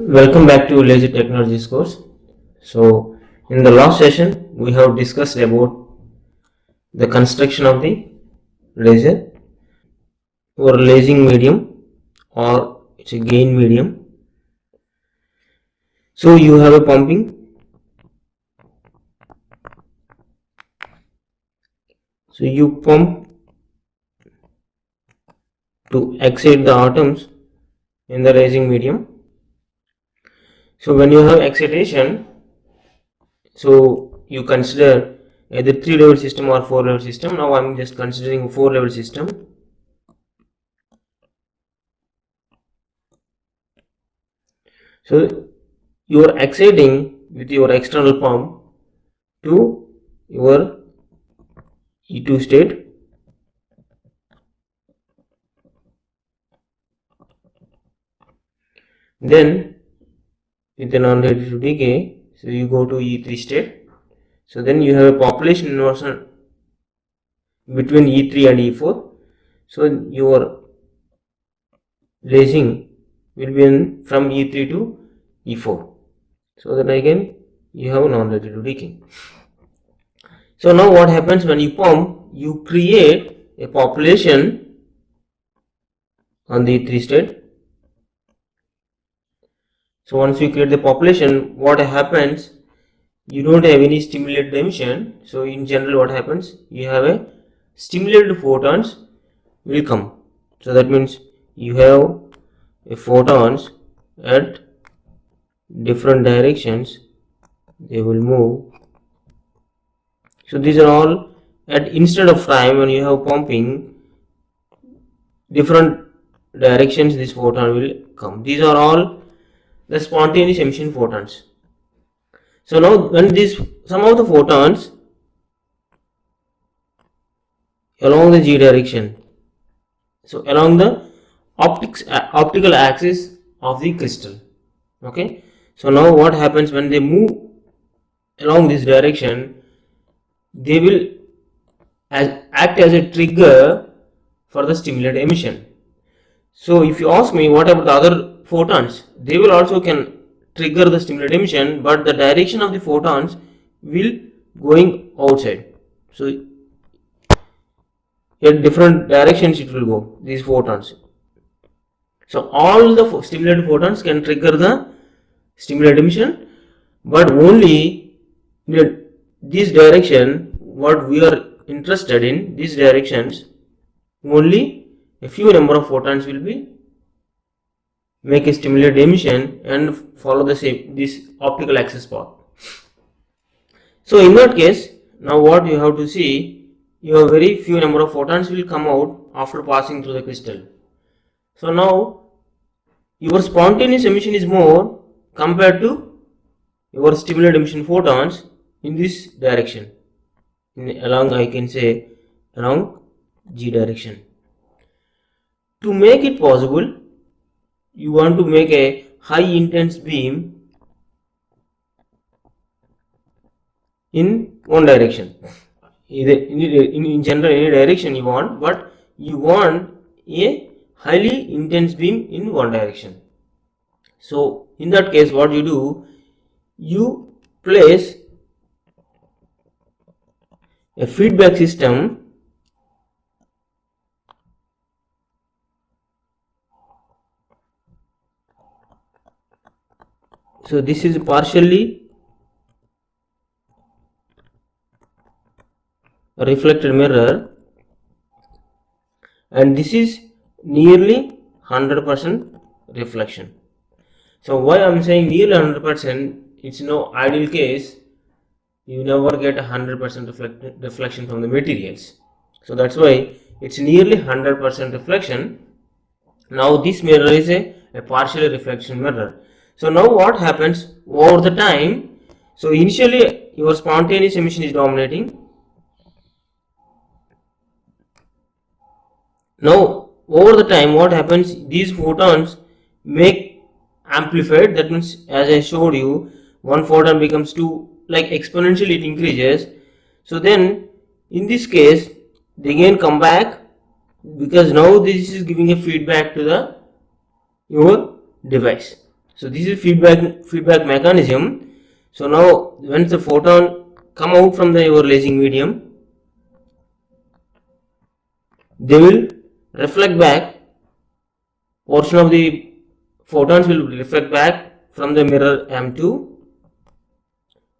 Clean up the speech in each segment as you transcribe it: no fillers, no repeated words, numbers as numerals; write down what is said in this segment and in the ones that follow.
Welcome back to Laser Technologies course. So, in the last session, we have discussed about the construction of the laser or lasing medium, or it's a gain medium. So, you have a pumping. So, you pump to excite the atoms in the lasing medium. So, when you have excitation, so you consider either 3-level system or 4-level system. Now, I am just considering a 4-level system. So, you are exciting with your external pump to your E2 state. Then with a non-radiative decay, so you go to E3 state. So then you have a population inversion between E3 and E4. So your lasing will be from E3 to E4. So then again you have a non-radiative decay. So now what happens when you pump? You create a population on the E3 state. So once you create the population, what happens? You don't have any stimulated emission. So in general, what happens? You have a stimulated photons will come. So that means you have a photons at different directions. They will move. So these are all at instant of time when you have pumping different directions. This photon will come. These are all the spontaneous emission photons. So now when some of the photons along the g direction, so along the optical axis of the crystal, okay. So now what happens when they move along this direction? They will act as a trigger for the stimulated emission. So if you ask me what about the other photons, they will also can trigger the stimulated emission, but the direction of the photons will going outside. So in different directions it will go, these photons. So all the stimulated photons can trigger the stimulated emission, but only in this direction, what we are interested in, these directions, only a few number of photons will be make a stimulated emission and follow the same this optical axis path. So in that case, now what you have to see, you have very few number of photons will come out after passing through the crystal. So now your spontaneous emission is more compared to your stimulated emission photons in this direction, along I can say along g direction. To make it possible, you want to make a high intense beam in one direction. Either in general any direction you want, but you want a highly intense beam in one direction. So in that case, what you do, you place a feedback system so this is partially a reflected mirror and this is nearly 100% reflection. So why I am saying nearly 100%, it's no ideal case, you never get 100% reflection from the materials. So that's why it's nearly 100% reflection. Now this mirror is a partial reflection mirror. So now what happens over the time? So initially your spontaneous emission is dominating. Now over the time what happens, these photons make amplified. That means as I showed you, one photon becomes 2, like exponentially it increases. So then in this case they again come back, because now this is giving a feedback to the your device. So this is feedback mechanism. So now once the photon come out from your lasing medium, they will reflect back. Portion of the photons will reflect back from the mirror M2.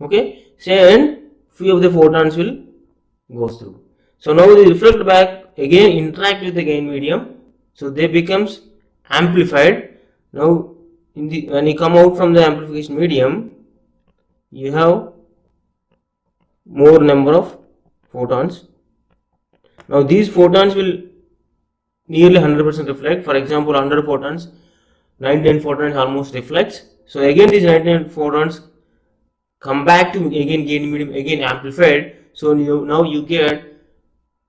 Okay, and few of the photons will go through. So now they reflect back again, interact with the gain medium. So they becomes amplified. Now when you come out from the amplification medium, you have more number of photons. Now these photons will nearly 100% reflect. For example, 100 photons, 99 photons almost reflects. So again these 99 photons come back to again gain medium, again amplified. So now you get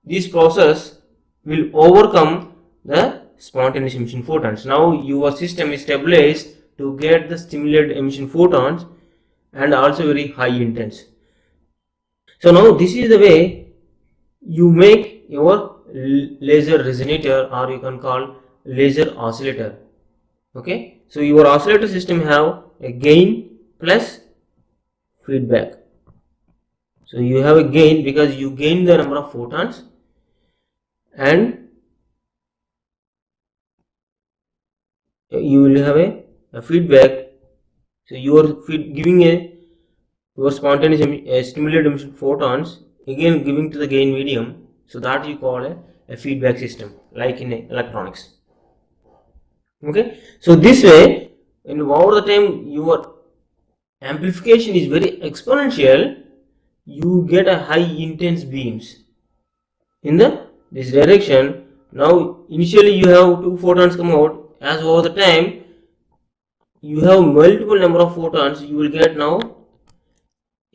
this process will overcome the spontaneous emission photons. Now your system is stabilized to get the stimulated emission photons and also very high intense. So now this is the way you make your laser resonator, or you can call laser oscillator. Okay, so your oscillator system have a gain plus feedback. So you have a gain because you gain the number of photons, and you will have a feedback. So you are giving your spontaneous stimulated emission photons, again giving to the gain medium. So that you call a feedback system, like in electronics. Okay, so this way, and over the time your amplification is very exponential, you get a high intense beams in this direction. Now initially you have two photons come out, as over the time you have multiple number of photons, you will get now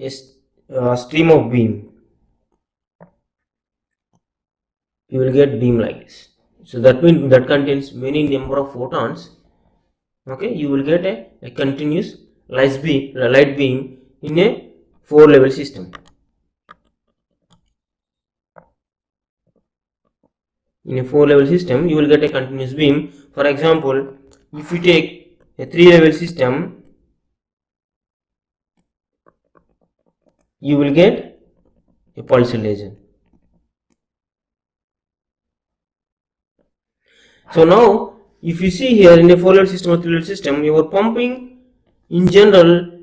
a stream of beam. You will get beam like this. So that means that contains many number of photons. Okay, you will get a continuous light beam in a 4-level system. In a 4-level system, you will get a continuous beam. For example, if you take a 3-level system, you will get a pulsar laser. So now, if you see here in a 4-level system or 3-level system, your pumping in general,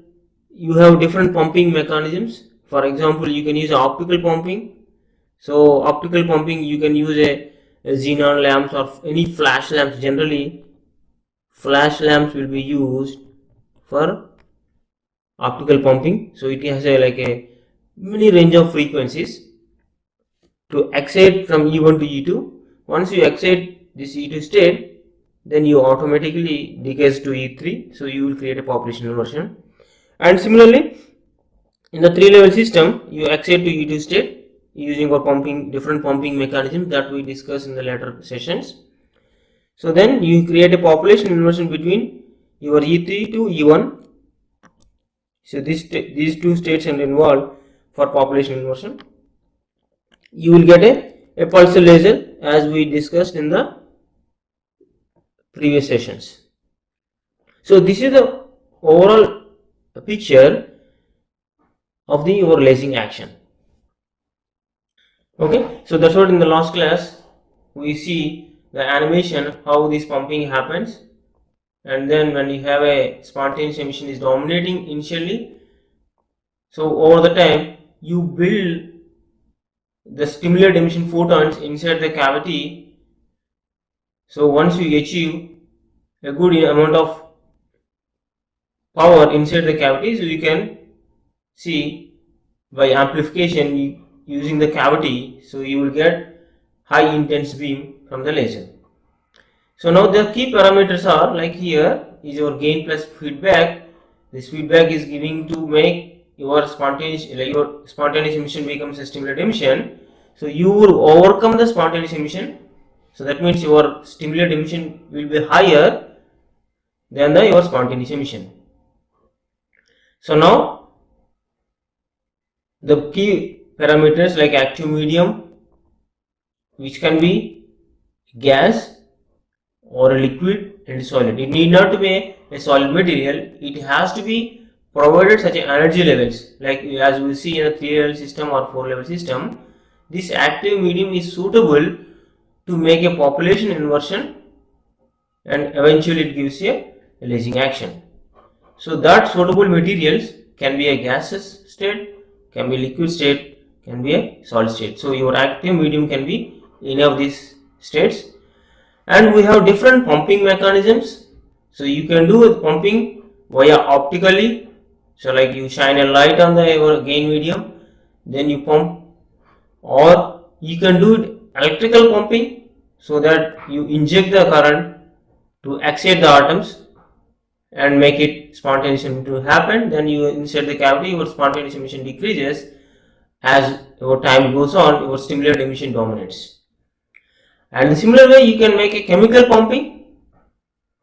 you have different pumping mechanisms. For example, you can use optical pumping. So optical pumping, you can use a xenon lamps or any flash lamps. Generally, flash lamps will be used for optical pumping. So it has a many range of frequencies to excite from E1 to E2. Once you excite this E2 state, then you automatically decays to E3. So you will create a population inversion. And similarly, in the 3-level system, you excite to E2 state using our different pumping mechanisms that we discuss in the later sessions. So then you create a population inversion between your E3 to E1. So these two states are involved for population inversion. You will get a pulsar laser, as we discussed in the previous sessions. So this is the overall picture of your lasing action. Okay, so that's what in the last class we see the animation, how this pumping happens, and then when you have a spontaneous emission is dominating initially, so over the time you build the stimulated emission photons inside the cavity. So once you achieve a good amount of power inside the cavity, so you can see by amplification using the cavity, so you will get high intense beam from the laser. So now the key parameters are like here is your gain plus feedback. This feedback is giving to make your spontaneous emission becomes a stimulated emission. So you will overcome the spontaneous emission. So that means your stimulated emission will be higher than your spontaneous emission. So now the key parameters like active medium, which can be gas or a liquid and solid. It need not to be a a solid material, it has to be provided such energy levels, like as we see in a 3-level system or 4-level system. This active medium is suitable to make a population inversion, and eventually it gives a lasing action. So that suitable materials can be a gaseous state, can be liquid state, can be a solid state. So your active medium can be any of these states. And we have different pumping mechanisms. So you can do pumping via optically. So like you shine a light on your gain medium, then you pump, or you can do it electrical pumping, so that you inject the current to excite the atoms and make it spontaneous emission to happen. Then you insert the cavity, your spontaneous emission decreases. As your time goes on, your stimulated emission dominates. And the similar way you can make a chemical pumping.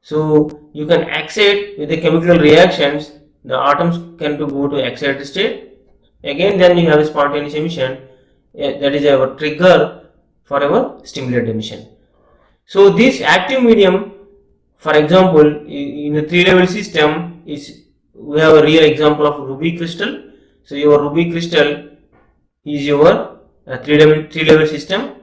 So you can excite with the chemical reactions, the atoms can go to excited state. Again, then you have a spontaneous emission. That is our trigger for our stimulated emission. So this active medium, for example, in a 3-level system, we have a real example of ruby crystal. So your ruby crystal is your 3-level system,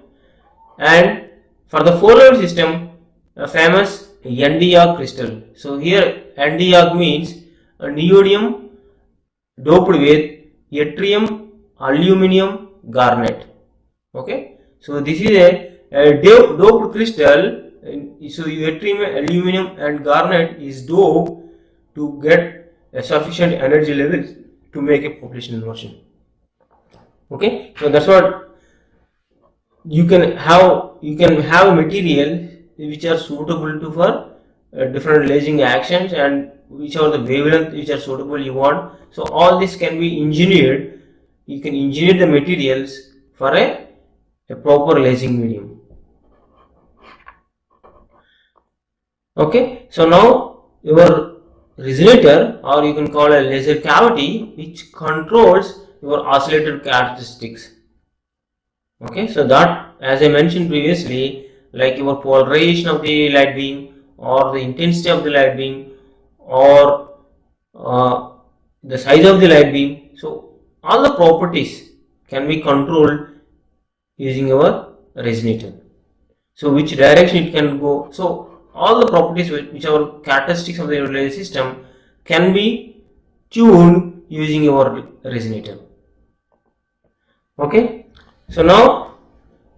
and for the 4-level system, a famous NdYAG crystal. So here NdYAG means a neodymium doped with yttrium, aluminum, garnet. Okay, so this is a doped crystal. So yttrium, aluminum and garnet is doped to get a sufficient energy level to make a population inversion. Okay, so that's what you can have. You can have material which are suitable to for different lasing actions, and which are the wavelength which are suitable you want. So all this can be engineered. You can engineer the materials for a proper lasing medium. Okay, so now your resonator, or you can call a laser cavity, which controls your oscillator characteristics. Okay, so that, as I mentioned previously, like your polarization of the light beam, or the intensity of the light beam, or the size of the light beam. So all the properties can be controlled using your resonator. So which direction it can go. So all the properties which are characteristics of the laser system can be tuned using your resonator. Okay, so now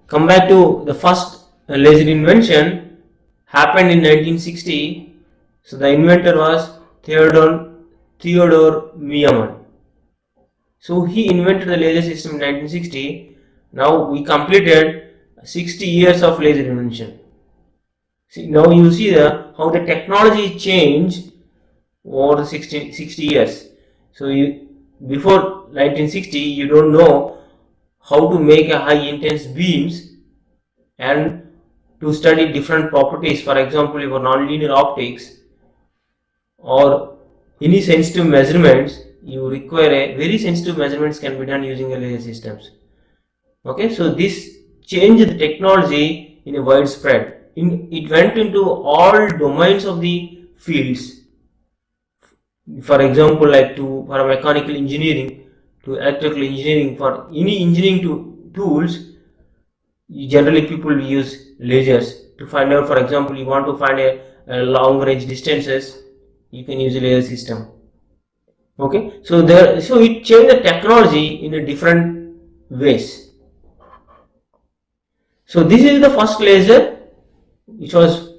come back to the first laser invention, happened in 1960. So the inventor was Theodore Miemann. So he invented the laser system in 1960. Now we completed 60 years of laser invention. See, now you see how the technology changed over the 60 years. So before 1960, you don't know how to make a high intense beams and to study different properties. For example, your nonlinear optics or any sensitive measurements, you require a very sensitive measurements can be done using a laser systems. Okay, so this changed the technology in a widespread. It went into all domains of the fields. For example, like for mechanical engineering, to electrical engineering, for any engineering tools, generally people use lasers to find out. For example, you want to find a long range distances, you can use a laser system. Okay, so it changed the technology in a different ways. So this is the first laser which was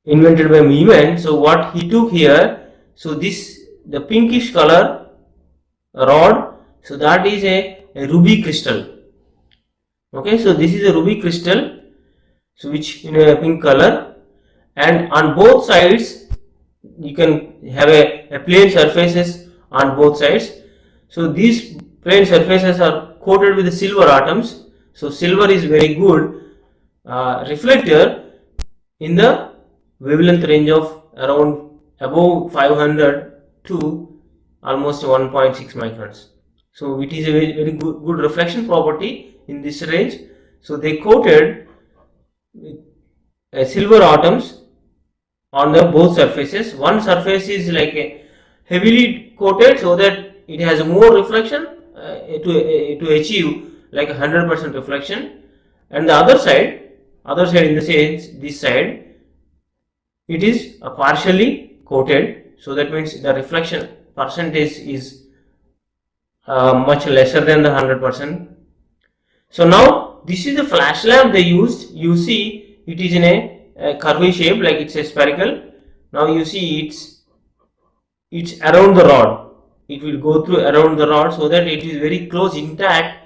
invented by Miemann. So what he took here, so the pinkish color rod, so that is a ruby crystal. Okay, so this is a ruby crystal, so which in a pink color, and on both sides you can have a plane surfaces on both sides. So these plane surfaces are coated with the silver atoms. So silver is very good reflector in the wavelength range of around above 500 to almost 1.6 microns. So it is a very good reflection property in this range. So they coated silver atoms on the both surfaces. One surface is like a heavily coated so that it has more reflection to achieve like 100% reflection, and the other side in the sense this side it is partially coated, so that means the reflection percentage is much lesser than the 100%. So now this is the flash lamp they used. You see it is in a curvy shape, like it's a spherical. Now you see it's around the rod. It will go through around the rod so that it is very close intact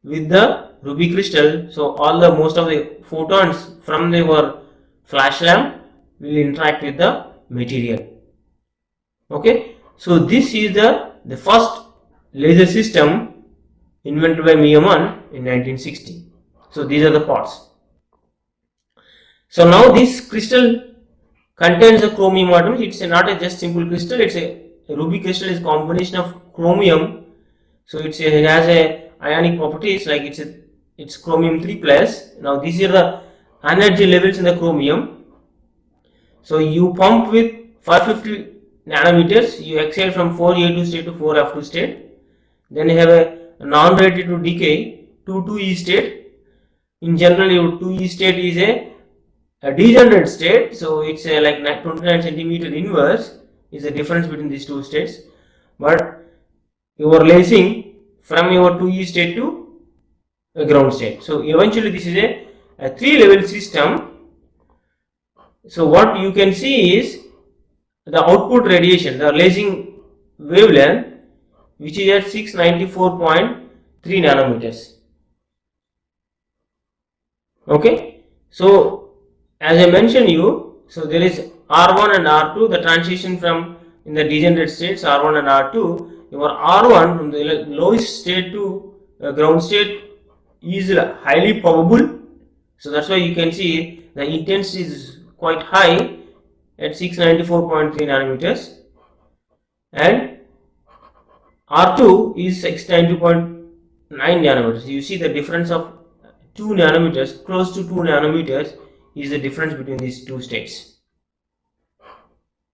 with the ruby crystal. So all the most of the photons from your flash lamp will interact with the material. Okay, so this is the first laser system invented by Meerman in 1960. So these are the parts. So now this crystal contains a chromium atoms. It's not a just simple crystal. It's a ruby crystal is combination of chromium. So it has a ionic properties, like it's chromium 3 plus. Now these are the energy levels in the chromium. So you pump with 550 nanometers. You exhale from 4A2 state to 4F2 state. Then you have a non-ready to decay 2E state. In general, your 2E state is a degenerate state, so it's like 29 centimeter inverse is the difference between these two states. But you are lasing from your 2E state to a ground state. So eventually this is a 3-level system. So what you can see is the output radiation, the lasing wavelength, which is at 694.3 nanometers. Okay, so as I mentioned you, so there is R1 and R2, the transition from in the degenerate states R1 and R2. Your R1 from the lowest state to ground state is highly probable. So that's why you can see the intensity is quite high at 694.3 nanometers, and R2 is 692.9 nanometers. You see the difference of 2 nanometers, close to 2 nanometers is the difference between these two states.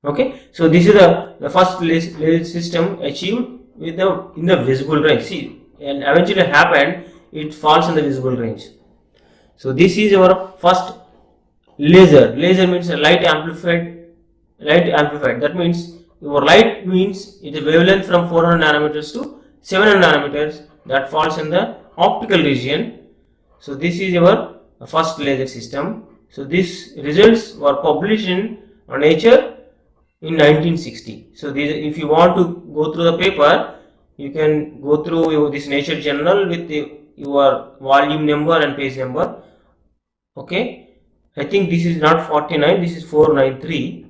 Okay, so this is the first laser system achieved with in the visible range. See, and eventually happened, it falls in the visible range. So this is our first laser. Laser means a light amplified. That means your light means it is wavelength from 400 nanometers to 700 nanometers that falls in the optical region. So this is your first laser system. So these results were published in Nature in 1960. So if you want to go through the paper, you can go through this Nature journal with your volume number and page number. Okay, I think this is not 49, this is 493.